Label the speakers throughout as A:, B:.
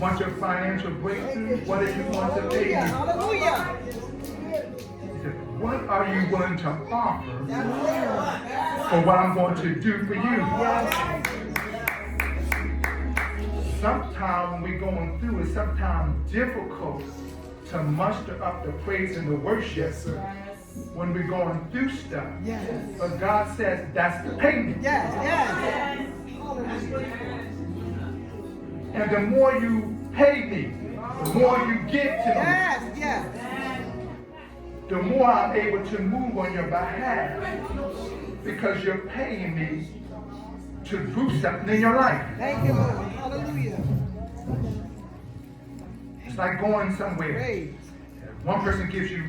A: want your financial breakthrough? What is you want to pay?
B: Hallelujah.
A: What are you willing to offer for what I'm going to do for you? Sometimes when we're going through, it's sometimes difficult to muster up the praise and the worship when we're going through stuff. But God says that's the payment. And the more you pay me, the more you get to me, the more I'm able to move on your behalf because you're paying me to do something in your life.
B: Thank you, Lord. Hallelujah.
A: It's like going somewhere. One person gives you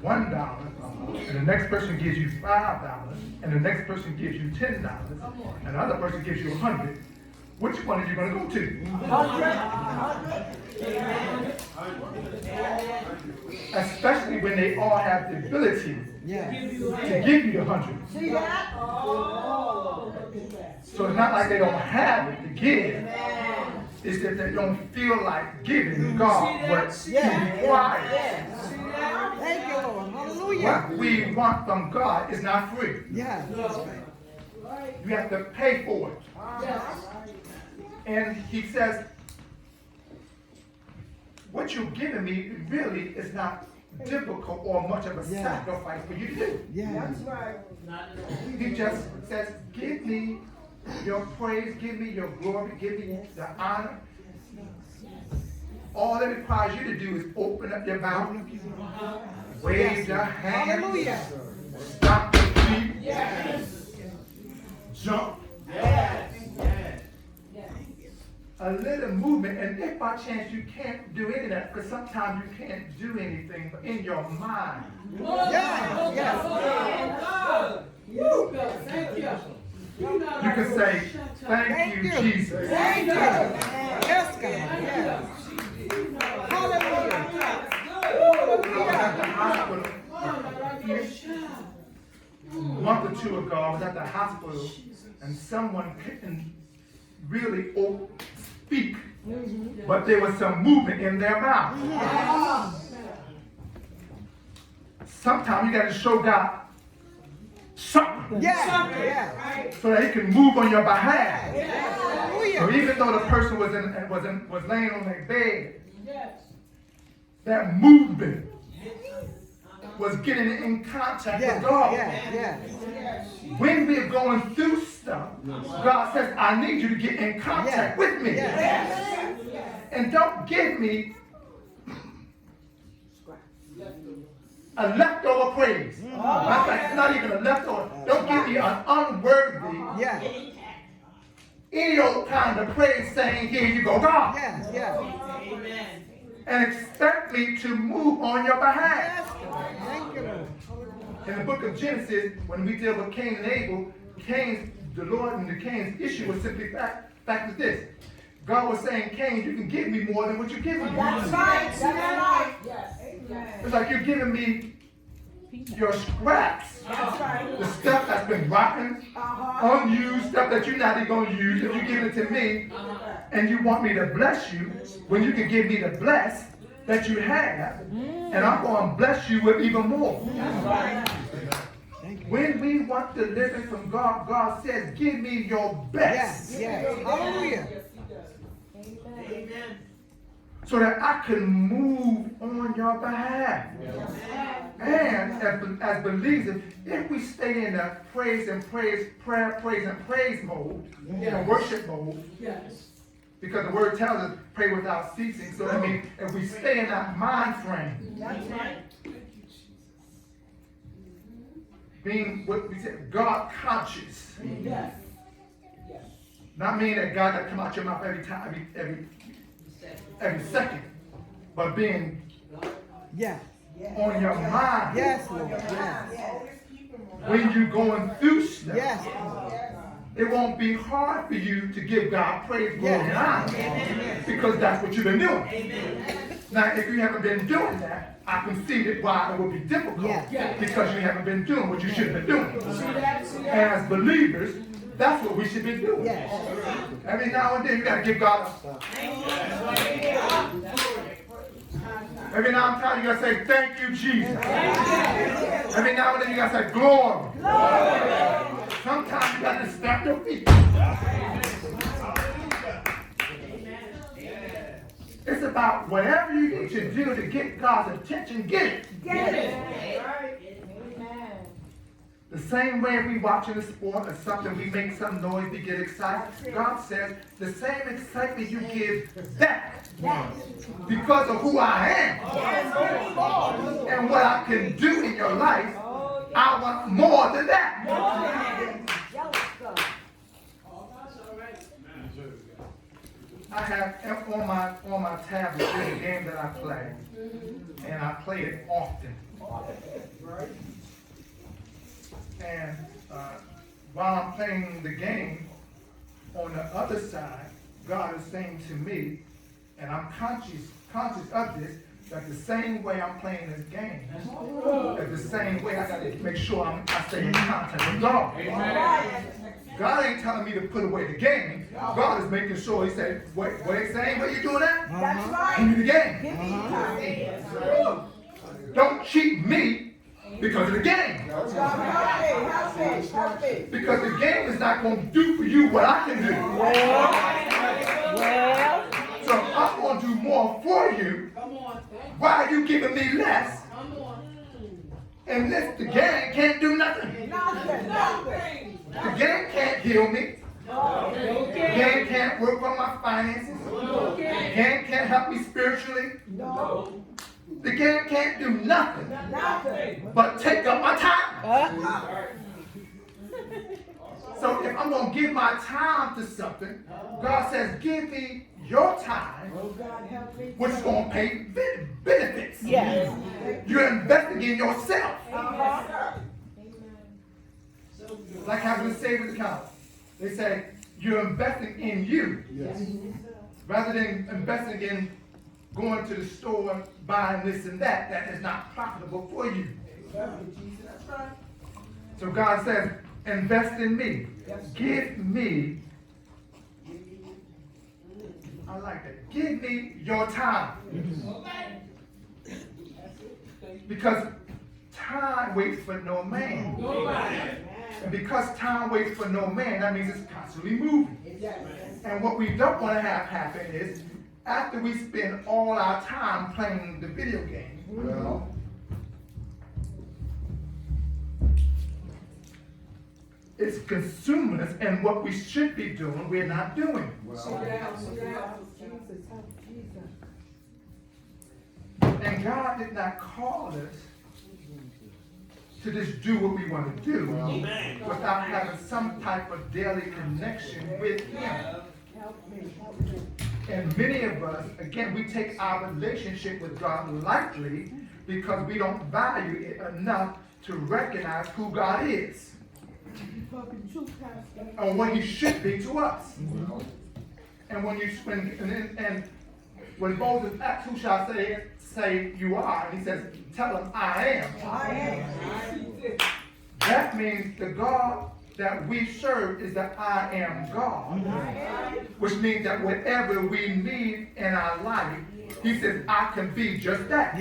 A: $1, and the next person gives you $5, and the next person gives you $10, and the other person gives you $100. Which one are you going to go to? 100. Especially when they all have the ability to give you the 100.
B: See that?
A: So it's not like they don't have it to give. It's that they don't feel like giving God what He requires.
B: Thank you, Lord. Hallelujah.
A: What we want from God is not free. You have to pay for it. And He says, what you're giving me really is not difficult or much of a sacrifice for you to do.
B: That's right.
A: He just says, give me your praise, give me your glory, give me the honor. All it requires you to do is open up your mouth, wave your hands, stop your feet, jump. A little movement, and if by chance you can't do any of that, because sometimes you can't do anything but in your mind. You can say, thank you, Jesus.
B: Thank you. Yes, God. Yes. Hallelujah.
A: A month or two ago, I was at the hospital, and someone couldn't really speak, but there was some movement in their mouth. Sometimes you got to show God something, so that He can move on your behalf. So even though the person was laying on their bed, that movement was getting in contact with God. When we're going through stuff, God says, I need you to get in contact with me. And don't give me a leftover praise. Matter of fact, it's not even a leftover. Don't give me an unworthy, any old kind of praise saying, here you go, God. And expect me to move on your behalf. In the book of Genesis, when we deal with Cain and Abel, the Lord and Cain's issue was simply fact is this. God was saying, Cain, you can give me more than what you're giving me.
B: That's right.
A: It's like you're giving me your scraps. The stuff that's been rotten, unused, stuff that you're not even going to use. If you give it to me, and you want me to bless you, when you can give me the bless that you have, and I'm going to bless you with even more. When we want the living from God, God says, give me your best.
B: Hallelujah.
A: So that I can move on your behalf. And as believers, if we stay in the praise and praise mode, in a worship mode, because the word tells us pray without ceasing. So that means if we stay in that mind frame, being what we said, God conscious. Not meaning that God got to come out your mouth every time, every second, but being on your mind.
B: Lord.
A: When you're going through stuff, it won't be hard for you to give God praise, glory, and honor, because that's what you've been doing. Now, if you haven't been doing that, I can see that why it would be difficult, because you haven't been doing what you should have been doing. And as believers, That's what we should be doing.
B: Yes.
A: Every now and then you got to give God every now and then you got to say, thank you, Jesus. Every now and then you got to say, glory. Sometimes you got to stamp your feet. It's about whatever you need to do to get God's attention, get it.
B: Get it.
A: The same way we watching a sport or something, we make some noise, we get excited. God says the same excitement you give that because of who I am and what I can do in your life, I want more than that. I have on my tablet there's a game that I play, and I play it often. And while I'm playing the game, on the other side, God is saying to me, and I'm conscious of this, that the same way I'm playing this game, that the same way I got to make sure I stay in contact with God. God ain't telling me to put away the game. God is making sure. He said, what they saying? What are you doing that?
B: That's right.
A: Give me the game. Don't cheat me because of the game. Because the game is not going to do for you what I can do. So I'm going to do more for you. Why are you giving me less? And this, the game can't do nothing. The game can't heal me. The game can't work on my finances. The game can't help me spiritually. The game can't do nothing but take up my time. So if I'm going to give my time to something, God says, give me your time, which is going to pay benefits.
B: Yes.
A: You're investing in yourself. Like having a savings account. They say you're investing in you. Yes. Rather than investing in going to the store, buying this and that, that is not profitable for you. So God says, invest in me. Give me, I like that. Give me your time. Because time waits for no man. And because time waits for no man, that means it's constantly moving. And what we don't want to have happen is, after we spend all our time playing the video game, well, it's consuming us, and what we should be doing, we're not doing. And God did not call us to just do what we want to do without having some type of daily connection with Him. And many of us, again, we take our relationship with God lightly because we don't value it enough to recognize who God is or what He should be to us. And when Moses asked, who shall say you are? And he says, tell him I am. That means the God that we serve is the I am God. Which means that whatever we need in our life, He says, I can be just that.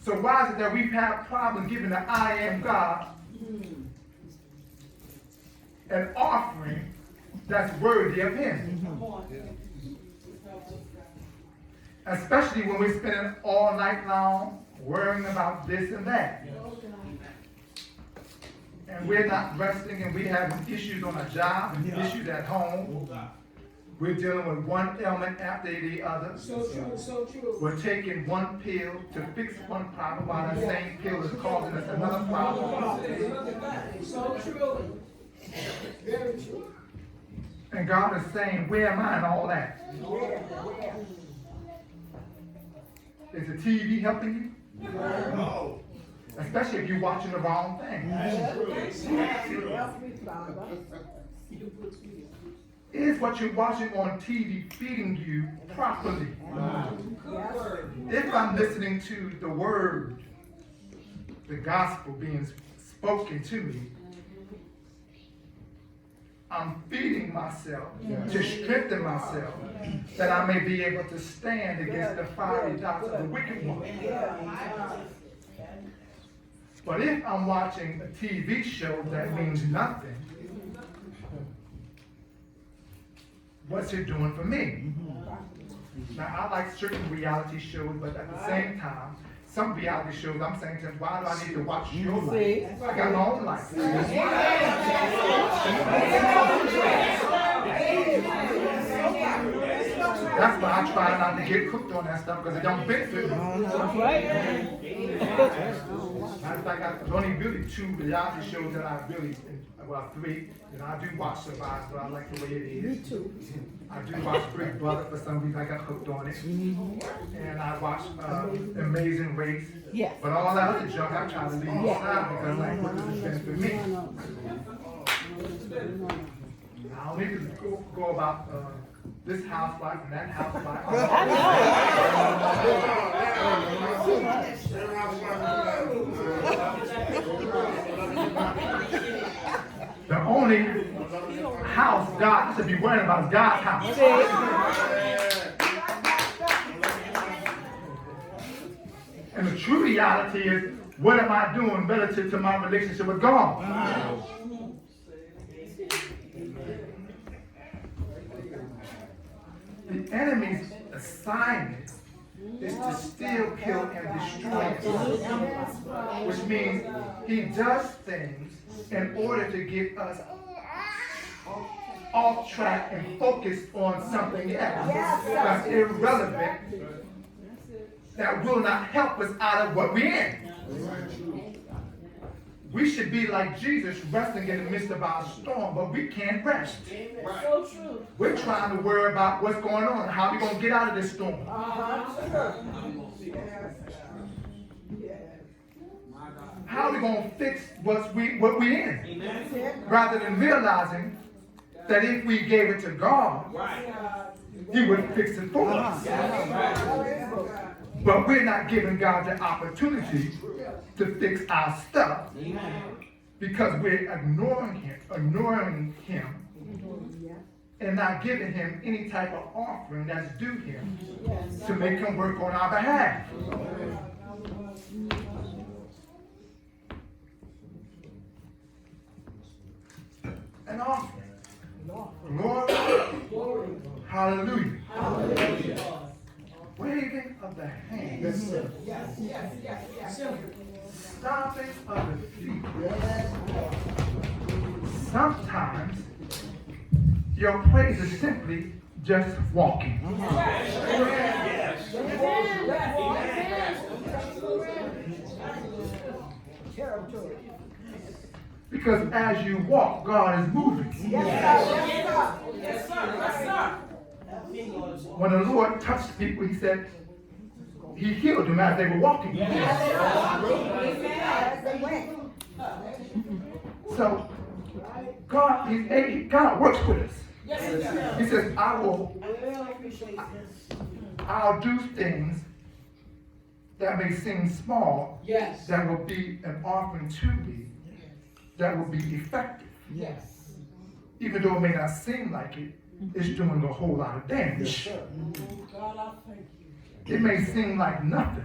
A: So why is it that we've had problems giving the I am God an offering that's worthy of Him? Especially when we're spending all night long worrying about this and that. And we're not resting, and we're having issues on a job and issues at home. We're dealing with one ailment after the other.
B: So true, so true.
A: We're taking one pill to fix one problem while the same pill is causing us another problem.
B: So true. Very true.
A: And God is saying, where am I in all that? Is the TV helping you? No. Especially if you're watching the wrong thing. Is what you're watching on TV feeding you properly? If I'm listening to the word, the gospel being spoken to me, I'm feeding myself to strengthen myself that I may be able to stand against the fiery darts of the wicked one. But if I'm watching a TV show that means nothing, what's it doing for me? Now, I like certain reality shows, but at the same time, some reality shows, I'm saying to them, why do I need to watch your life? I got my own life. That's why I try not to get cooked on that stuff, because it don't benefit me. Matter of fact, there's only really 2 reality shows that I really, well, 3, and I do watch Survive, so I like the way it is. Me too. I do watch Big Brother for some reason, I got hooked on it. And I watch Amazing Race. Yes. But all that other junk, I try to leave aside because like, what does it benefit me? I don't need to go about this housewife and that housewife. The only house God should be worrying about is God's house. And the true reality is, what am I doing relative to my relationship with God? The enemy's assignment is to steal, kill, and destroy, which means he does things in order to get us off track and focused on something else that's irrelevant, that will not help us out of what we're in. We should be like Jesus, resting in the midst of our storm, but we can't rest.
B: So true.
A: We're trying to worry about what's going on, how are we going to get out of this storm. How are we going to fix what we're in? Rather than realizing that if we gave it to God, He would fix it for us. But we're not giving God the opportunity to fix our stuff because we're ignoring him and not giving him any type of offering that's due him to make him work on our behalf. An offering. Glory. Hallelujah. Hallelujah. Waving of the hands. Yes. Stomping of the feet. Sometimes your praise is simply just walking. Because as you walk, God is moving.
B: Yes, sir.
A: When the Lord touched people, He said, He healed them as they were walking. So, God works with us. He says, I'll do things that may seem small, that will be an offering to me, that will be effective. Even though it may not seem like it, it's doing a whole lot of damage. It may seem like nothing.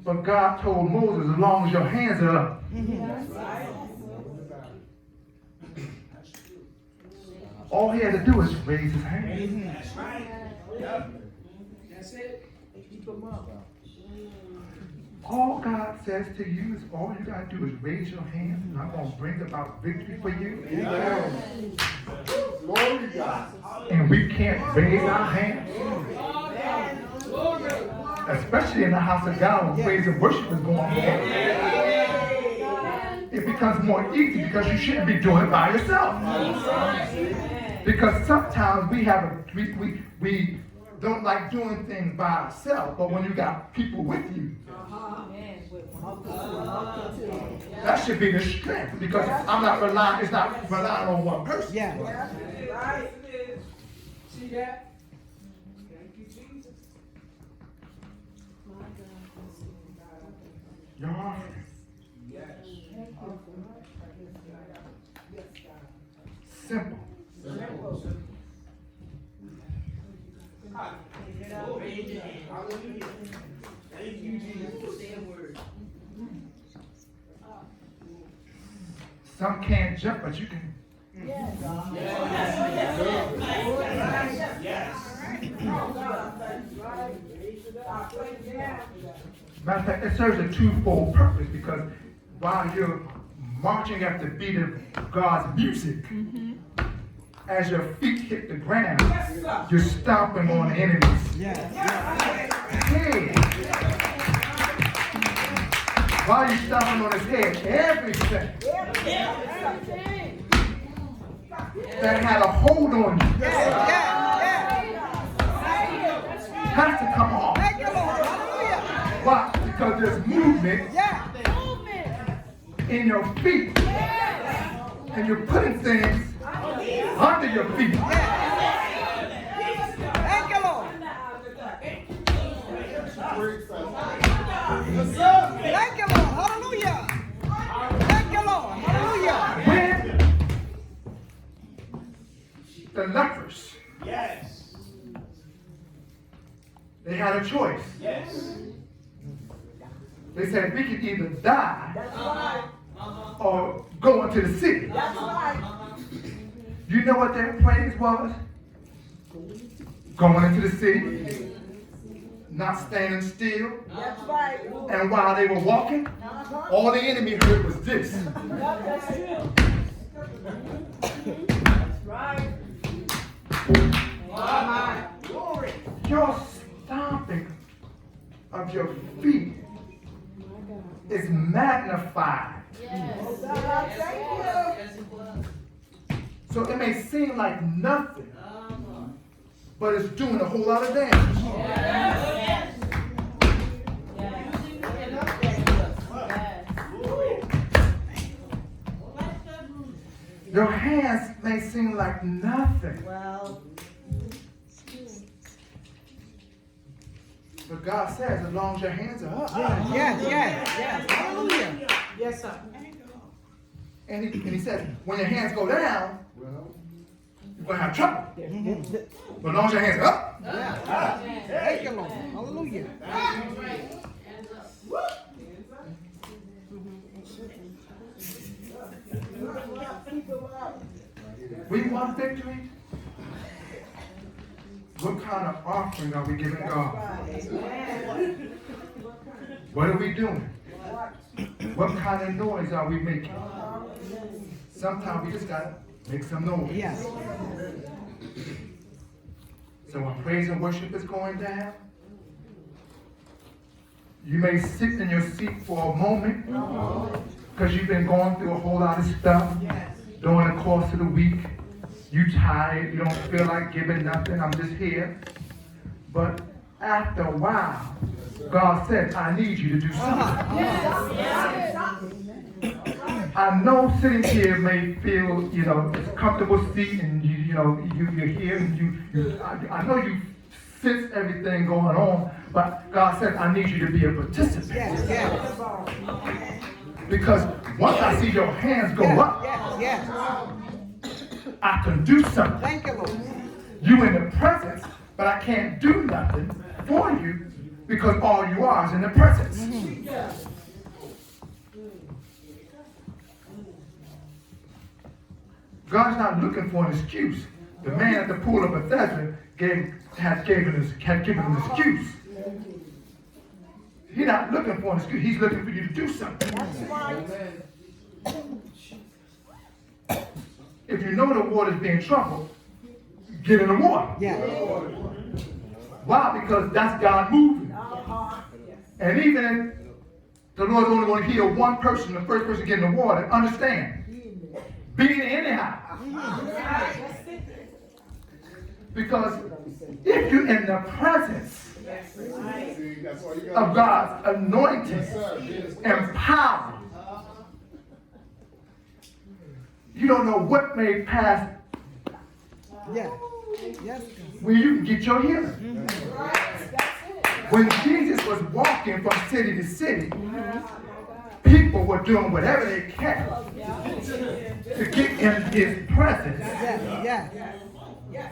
A: But God told Moses, as long as your hands are up. All he had to do is raise his hand.
B: That's right. That's it. Keep them up.
A: All God says to you is all you got to do is raise your hand, and I'm going to bring about victory for you. Glory to God. And we can't raise our hands. Especially in the house of God when praise and worship is going on. It becomes more easy because you shouldn't be doing it by yourself. Because sometimes we don't like doing things by ourselves, but when you got people with you, that should be the strength, because it's not relying on one person.
B: Right. See that? Thank you, Jesus.
A: Your offering.
B: Hallelujah. Thank you, Jesus. Say a word.
A: Some can't jump, but you can.
B: Yes.
A: Matter of fact, it serves a twofold purpose because while you're marching at the beat of God's music, as your feet hit the ground, you're stomping on enemies. Hey. While you're stomping on his head, everything that had a hold on you has to come off. Why? Because there's movement in your feet. And you're putting things under your feet.
C: Thank you, Lord. Thank you, Lord. Hallelujah. Thank you, Lord. Hallelujah.
A: When the lepers, they had a choice. They said, we can either die or go into the city. You know what their plans was? Going into the city, not standing still. And while they were walking, all the enemy heard was this. Your stomping of your feet is magnified. So it may seem like nothing, but it's doing a whole lot of damage. Your hands may seem like nothing. But God says, as long as your hands are up.
C: Yes. Hallelujah.
B: Yes, sir.
A: And he says, when your hands go down, you're going to have trouble. But as long as your hands are up.
C: Thank you, Lord. Hallelujah.
A: We want victory. What kind of offering are we giving God? What are we doing? What kind of noise are we making? Sometimes we just got to make some noise. So when praise and worship is going down, you may sit in your seat for a moment because you've been going through a whole lot of stuff during the course of the week. You tired, you don't feel like giving nothing, I'm just here. But after a while, God said, I need you to do something. I know sitting here may feel, it's a comfortable seat and you're here and I know you sense everything going on, but God said, I need you to be a participant. Because once I see your hands go up, I can do something.
C: Thank you, Lord.
A: You in the presence, but I can't do nothing for you because all you are is in the presence. God's not looking for an excuse. The man at the pool of Bethesda had given him an excuse. He's not looking for an excuse. He's looking for you to do something. If you know the water's being troubled, get in the water. Why? Because that's God moving. And even if the Lord's only going to heal one person, the first person get in the water, understand. Be in anyhow. Because if you're in the presence of God's anointing and power, you don't know what may pass where you can get your healing. When Jesus was walking from city to city, people were doing whatever they can to get in his presence.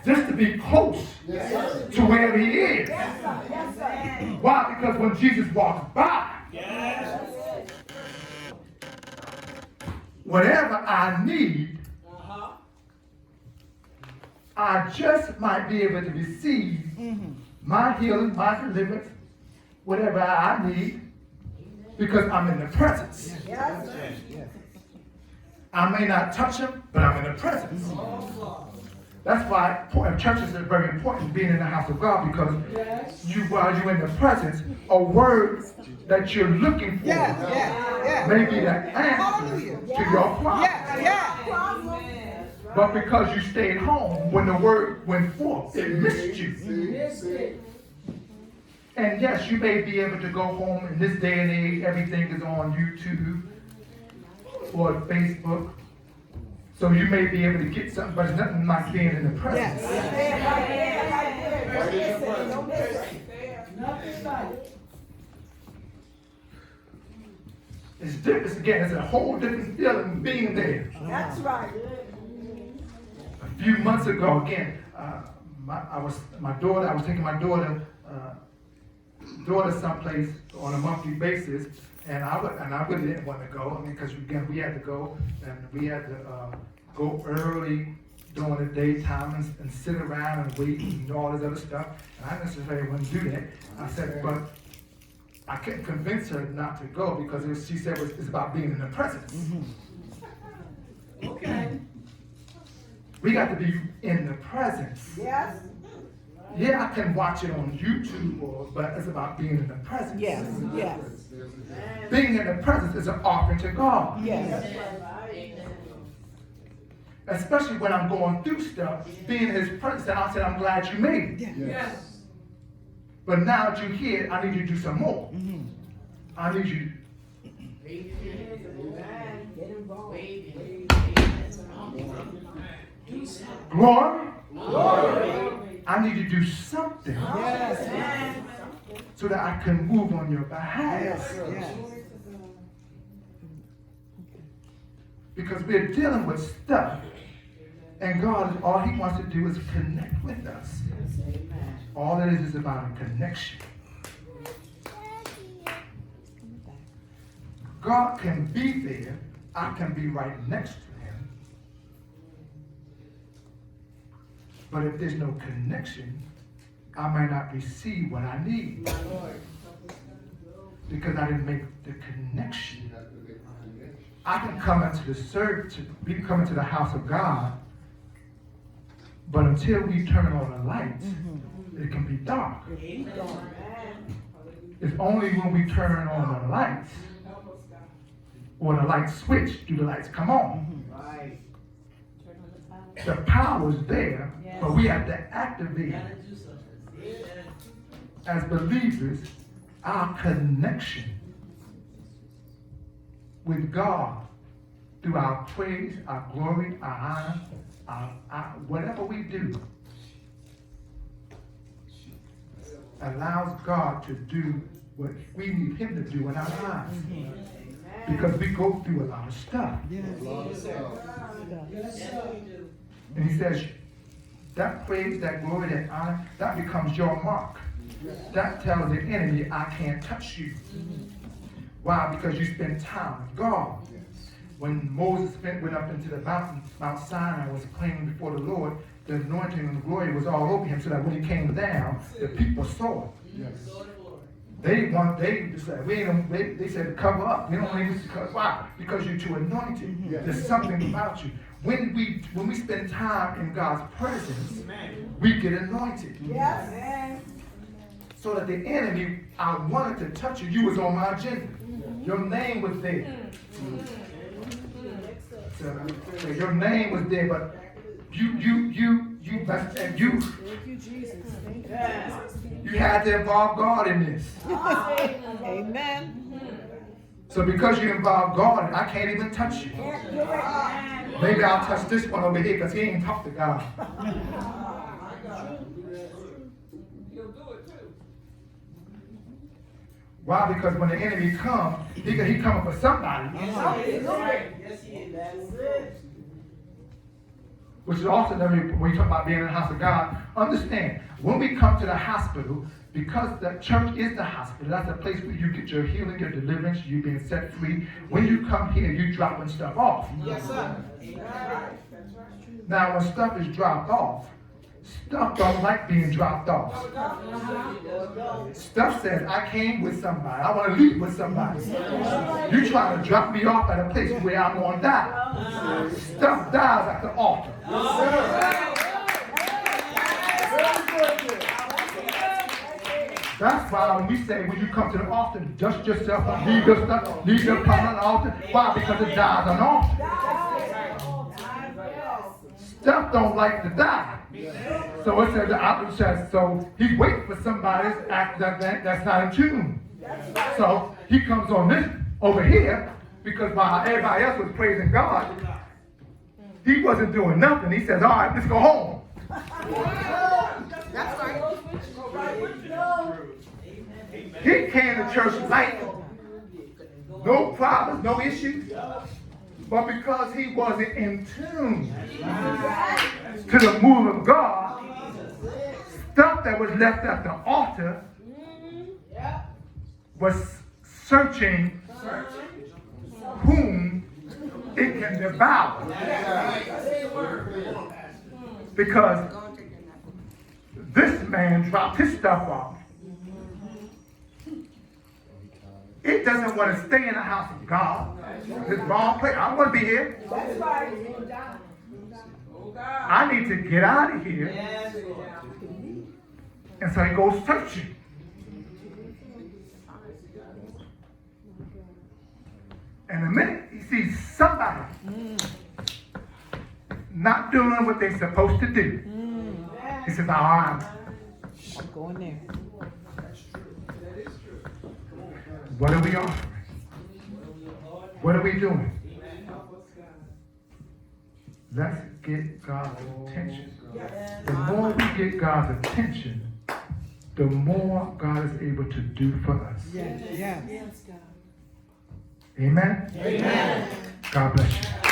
A: just to be close to where he is. Why? Because when Jesus walks by, whatever I need, I just might be able to receive my healing, my deliverance, whatever I need, because I'm in the presence. I may not touch him, but I'm in the presence. That's why churches are very important, being in the house of God, because while you're in the presence, a word that you're looking for may be the answer to your problem. But because you stayed home, when the word went forth, it missed you. And yes, you may be able to go home in this day and age, everything is on YouTube or Facebook. So you may be able to get something, but it's nothing like being in the presence. It's different again. It's a whole different feeling being there.
D: That's right.
A: A few months ago, again, I was taking my daughter someplace on a monthly basis, and I really didn't want to go. I mean, because again, we had to go, and we had to go early during the daytime and sit around and wait and all this other stuff. And I necessarily wouldn't do that. I said, but I couldn't convince her not to go because she said it's about being in the presence.
B: Okay.
A: We got to be in the presence.
D: Yes.
A: Yeah, I can watch it on YouTube, but it's about being in the presence.
C: Yes.
A: Being in the presence is an offering to God.
C: Yes.
A: Especially when I'm going through stuff, being in his presence, I said, I'm glad you made it.
B: Yes.
A: But now that you're here, I need you to do some more. I need you glory. I need you to do something so that I can move on your behalf. Because we're dealing with stuff, and God, all he wants to do is connect with us. All it is about a connection. God can be there. I can be right next to him. But if there's no connection, I might not receive what I need. Because I didn't make the connection. I can come into the service, we can come into the house of God, but until we turn on the lights, it can be dark. It's only when we turn on the lights, or the light switch, do the lights come on. The power's there, but we have to activate, as believers, our connection with God through our praise, our glory, our honor, whatever we do allows God to do what we need him to do in our lives. Because we go through a lot of stuff. And he says, that praise, that glory, that honor, that becomes your mark. That tells the enemy, I can't touch you. Why? Because you spend time with God. When Moses went up into the mountain, Mount Sinai, was praying before the Lord, the anointing and the glory was all over him, so that when he came down, the people saw it. They said cover up. We don't need to cover. Why? Because you're too anointed. There's something about you. When we spend time in God's presence, we get anointed. So that the enemy, I wanted to touch you. You was on my agenda. Your name was there. So your name was there, but you had to involve God in this.
C: Amen.
A: So because you involve God, I can't even touch you. Maybe I'll touch this one over here because he ain't talked to God. Why? Because when the enemy comes, he coming for somebody. which is also when you talk about being in the house of God, understand, when we come to the hospital, because the church is the hospital, that's the place where you get your healing, your deliverance, you being set free. When you come here, you dropping stuff off.
C: Yes, sir.
A: Now, when stuff is dropped off, stuff don't like being dropped off. Stuff says, I came with somebody. I want to leave with somebody. You trying to drop me off at a place where I'm going to die. Stuff dies at the altar. That's why when we say, when you come to the altar, dust yourself up, leave your stuff, leave your pot on the altar. Why? Because it dies on the altar. Stuff don't like to die. So it says the outward says, so he's waiting for somebody that's not in tune. So he comes on this over here, because while everybody else was praising God, he wasn't doing nothing. He says, all right, let's go home.
C: That's right.
A: He came to church light, no problems, no issues, but because he wasn't in tune to the move of God, stuff that was left at the altar was searching whom it can devour. Because this man dropped his stuff off. It doesn't want to stay in the house of God. It's the wrong place. I don't want to be here. I need to get out of here. And so he goes searching. And the minute he sees somebody not doing what they're supposed to do, he says, all right,
C: I'm going there.
A: what are we offering? What are we doing? Let's get God's attention. The more we get God's attention, the more God is able to do for us.
C: Yes.
A: Amen? Amen. God bless you.